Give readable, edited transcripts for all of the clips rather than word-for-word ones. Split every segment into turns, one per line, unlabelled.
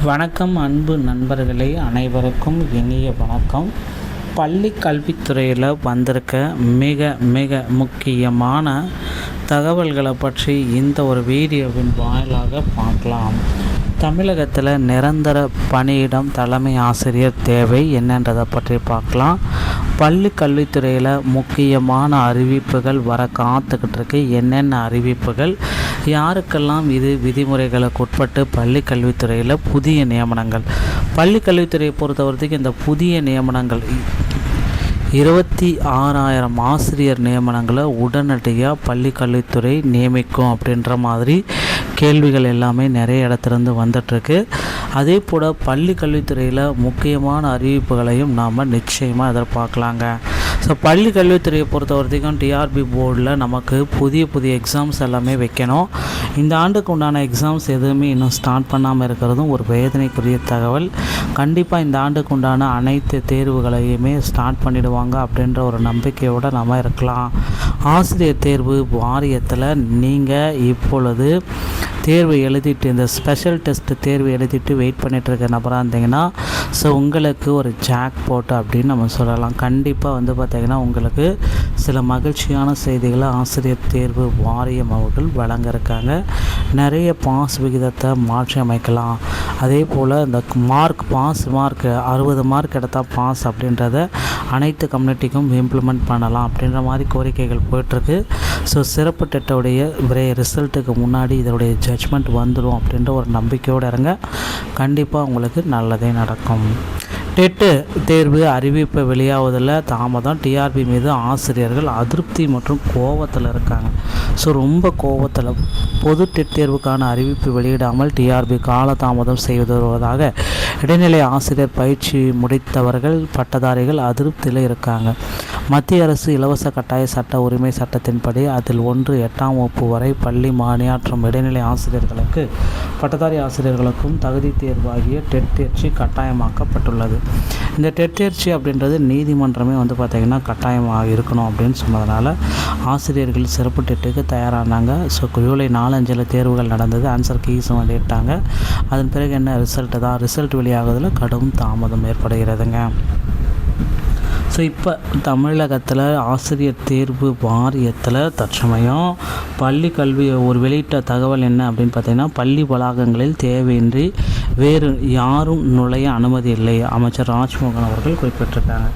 வணக்கம் அன்பு நண்பர்களே, அனைவருக்கும் இனிய வணக்கம். பள்ளி கல்வித்துறையில் வந்திருக்க மிக மிக முக்கியமான தகவல்களை பற்றி இந்த ஒரு வீடியோவின் வாயிலாக பார்க்கலாம். தமிழகத்தில் நிரந்தர பணியிடம் தலைமை ஆசிரியர் தேவை என்னன்றதை பற்றி பார்க்கலாம். பள்ளி கல்வித்துறையில் முக்கியமான அறிவிப்புகள் வர காத்துக்கிட்டு இருக்கு. என்னென்ன அறிவிப்புகள், யாருக்கெல்லாம் இது விதிமுறைகளுக்கு உட்பட்டு பள்ளி கல்வித்துறையில் புதிய நியமனங்கள், பள்ளி கல்வித்துறையை பொறுத்தவரைக்கும் இந்த புதிய நியமனங்கள் 26,000 ஆசிரியர் நியமனங்களை உடனடியாக பள்ளி கல்வித்துறை நியமிக்கும் அப்படின்ற மாதிரி கேள்விகள் எல்லாமே நிறைய இடத்துலேருந்து வந்துட்டுருக்கு. அதே போல் பள்ளி கல்வித்துறையில் முக்கியமான அறிவிப்புகளையும் நாம் நிச்சயமாக எதிர்பார்க்கலாங்க. ஸோ பள்ளி கல்வித்துறையை பொறுத்த வரைக்கும் டிஆர்பி போர்டில் நமக்கு புதிய எக்ஸாம்ஸ் எல்லாமே வைக்கணும். இந்த ஆண்டுக்கு உண்டான எக்ஸாம்ஸ் எதுவுமே இன்னும் ஸ்டார்ட் பண்ணாமல் இருக்கிறதும் ஒரு வேதனைக்குரிய தகவல். கண்டிப்பாக இந்த ஆண்டுக்கு உண்டான அனைத்து தேர்வுகளையுமே ஸ்டார்ட் பண்ணிடுவாங்க அப்படின்ற ஒரு நம்பிக்கையோடு நம்ம இருக்கலாம். ஆசிரியர் தேர்வு வாரியத்தில் நீங்கள் இப்பொழுது தேர்வு எழுதிட்டு, இந்த ஸ்பெஷல் டெஸ்ட் தேர்வு எழுதிட்டு வெயிட் பண்ணிகிட்ருக்க நபராக இருந்தீங்கன்னா, ஸோ உங்களுக்கு ஒரு ஜாக் போட்டு அப்படின்னு நம்ம சொல்லலாம். கண்டிப்பாக பார்த்திங்கன்னா உங்களுக்கு சில மகிழ்ச்சியான செய்திகளை ஆசிரியர் தேர்வு வாரியம் அவர்கள் வழங்க இருக்காங்க. நிறைய பாஸ் விகிதத்தை மாற்றி அமைக்கலாம். அதே போல் இந்த பாஸ் மார்க் 60 மார்க் எடுத்தால் பாஸ் அப்படின்றத அனைத்து கம்யூனிட்டிக்கும் இம்ப்ளிமெண்ட் பண்ணலாம் அப்படின்ற மாதிரி கோரிக்கைகள் போயிட்டுருக்கு. ஸோ சிறப்பு டெட்டோடைய ரிசல்ட்டுக்கு முன்னாடி இதோடைய ஜட்ஜ்மெண்ட் வந்துடும் அப்படின்ற ஒரு நம்பிக்கையோடு இருங்க. கண்டிப்பாக உங்களுக்கு நல்லதே நடக்கும். டெட்டு தேர்வு அறிவிப்பு வெளியாவதில் தாமதம். டிஆர்பி மீது ஆசிரியர்கள் அதிருப்தி மற்றும் கோபத்தில் இருக்காங்க. ஸோ ரொம்ப கோபத்தில் பொது டெட் தேர்வுக்கான அறிவிப்பு வெளியிடாமல் டிஆர்பி காலதாமதம் செய்து வருவதாக இடைநிலை ஆசிரியர் பயிற்சி முடித்தவர்கள் பட்டதாரிகள் அதிருப்தியில் இருக்காங்க. மத்திய அரசு இலவச கட்டாய சட்ட உரிமை சட்டத்தின்படி அதில் 8ஆம் வகுப்பு வரை பள்ளி பணியாற்றும் இடைநிலை ஆசிரியர்களுக்கு பட்டதாரி ஆசிரியர்களுக்கும் தகுதி தேர்வாகிய டெட் தேர்ச்சி கட்டாயமாக்கப்பட்டுள்ளது. இந்த டெட் தேர்ச்சி அப்படின்றது நீதிமன்றமே பார்த்திங்கன்னா கட்டாயமாக இருக்கணும் அப்படின்னு சொன்னதுனால ஆசிரியர்கள் சிறப்பு டெட்டுக்கு தயாரானாங்க. ஸோ ஜூலை 4-5 தேர்வுகள் நடந்தது. ஆன்சர் கீஸும் வெளியிட்டாங்க. அதன் பிறகு என்ன ரிசல்ட் வெளியாகுதில் கடும் தாமதம் ஏற்படுகிறதுங்க. ஸோ இப்போ தமிழகத்தில் ஆசிரியர் தேர்வு வாரியத்தில் தற்சமயம் பள்ளி கல்வி ஒரு வெளியிட்ட தகவல் என்ன அப்படின்னு பார்த்தீங்கன்னா, பள்ளி வளாகங்களில் தேவையின்றி வேறு யாரும் நுழைய அனுமதி இல்லை. அமைச்சர் ராஜ்மோகன் அவர்கள் குறிப்பிட்டிருக்காங்க.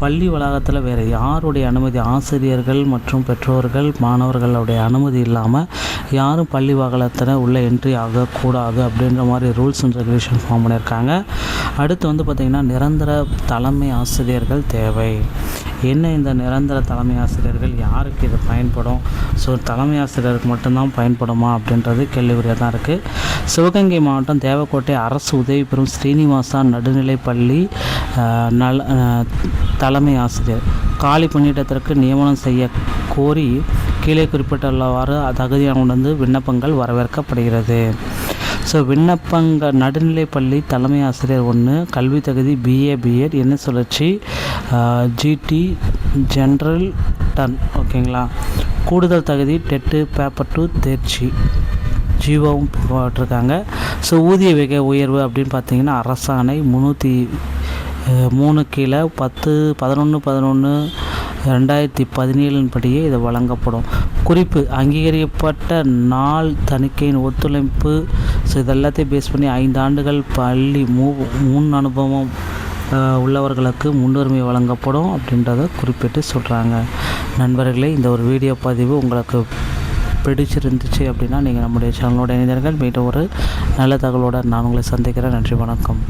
பள்ளி வளாகத்தில் வேறு யாருடைய அனுமதி, ஆசிரியர்கள் மற்றும் பெற்றோர்கள் மாணவர்களுடைய அனுமதி இல்லாமல் யாரும் பள்ளி வளாகத்தில் உள்ள என்ட்ரி ஆகக்கூடாது அப்படின்ற மாதிரி ரூல்ஸ் அண்ட் ரெகுலேஷன் ஃபார்ம் பண்ணியிருக்காங்க. அடுத்து பார்த்திங்கன்னா நிரந்தர தலைமை ஆசிரியர்கள் தேவை. என்ன இந்த நிரந்தர தலைமை ஆசிரியர்கள், யாருக்கு இது பயன்படும்? ஸோ தலைமை ஆசிரியருக்கு மட்டும்தான் பயன்படுமா அப்படின்றது கேள்விக்குறியாக தான் இருக்குது. சிவகங்கை மாவட்டம் தேவக்கோட்டை அரசு உதவி பெறும் ஸ்ரீனிவாசா நடுநிலைப்பள்ளி தலைமை ஆசிரியர் காலி பணியிடத்திற்கு நியமனம் செய்ய கோரி கீழே குறிப்பிட்டுள்ளவாறு தகுதியான விண்ணப்பங்கள் வரவேற்கப்படுகிறது. ஸோ விண்ணப்பங்கள் நடுநிலைப்பள்ளி தலைமை ஆசிரியர் 1 கல்வி தகுதி BA B.Ed என்ன சுழற்சி GT ஜென்ரல் டன், ஓகேங்களா. கூடுதல் தகுதி டெட்டு பேப்பர் 2 தேர்ச்சி ஜீவோவும் போட்டிருக்காங்க. ஸோ ஊதிய உயர்வு அப்படின்னு பார்த்தீங்கன்னா அரசாணை 303 கீழே 10/11/2017 படியே இது வழங்கப்படும். குறிப்பு, அங்கீகரிக்கப்பட்ட நாள் தணிக்கையின் ஒத்துழைப்பு. ஸோ இதெல்லாத்தையும் பேஸ் பண்ணி 5 ஆண்டுகள் பள்ளி முன் அனுபவம் உள்ளவர்களுக்கு முன்னுரிமை வழங்கப்படும் அப்படின்றத குறிப்பிட்டு சொல்கிறாங்க. நண்பர்களே, இந்த ஒரு வீடியோ பதிவு உங்களுக்கு பிடிச்சிருந்துச்சு அப்படின்னா நீங்கள் நம்முடைய சேனலோட இணைந்தீர்கள். மீண்டும் ஒரு நல்ல தகவலோடு நான் உங்களை சந்திக்கிறேன். நன்றி, வணக்கம்.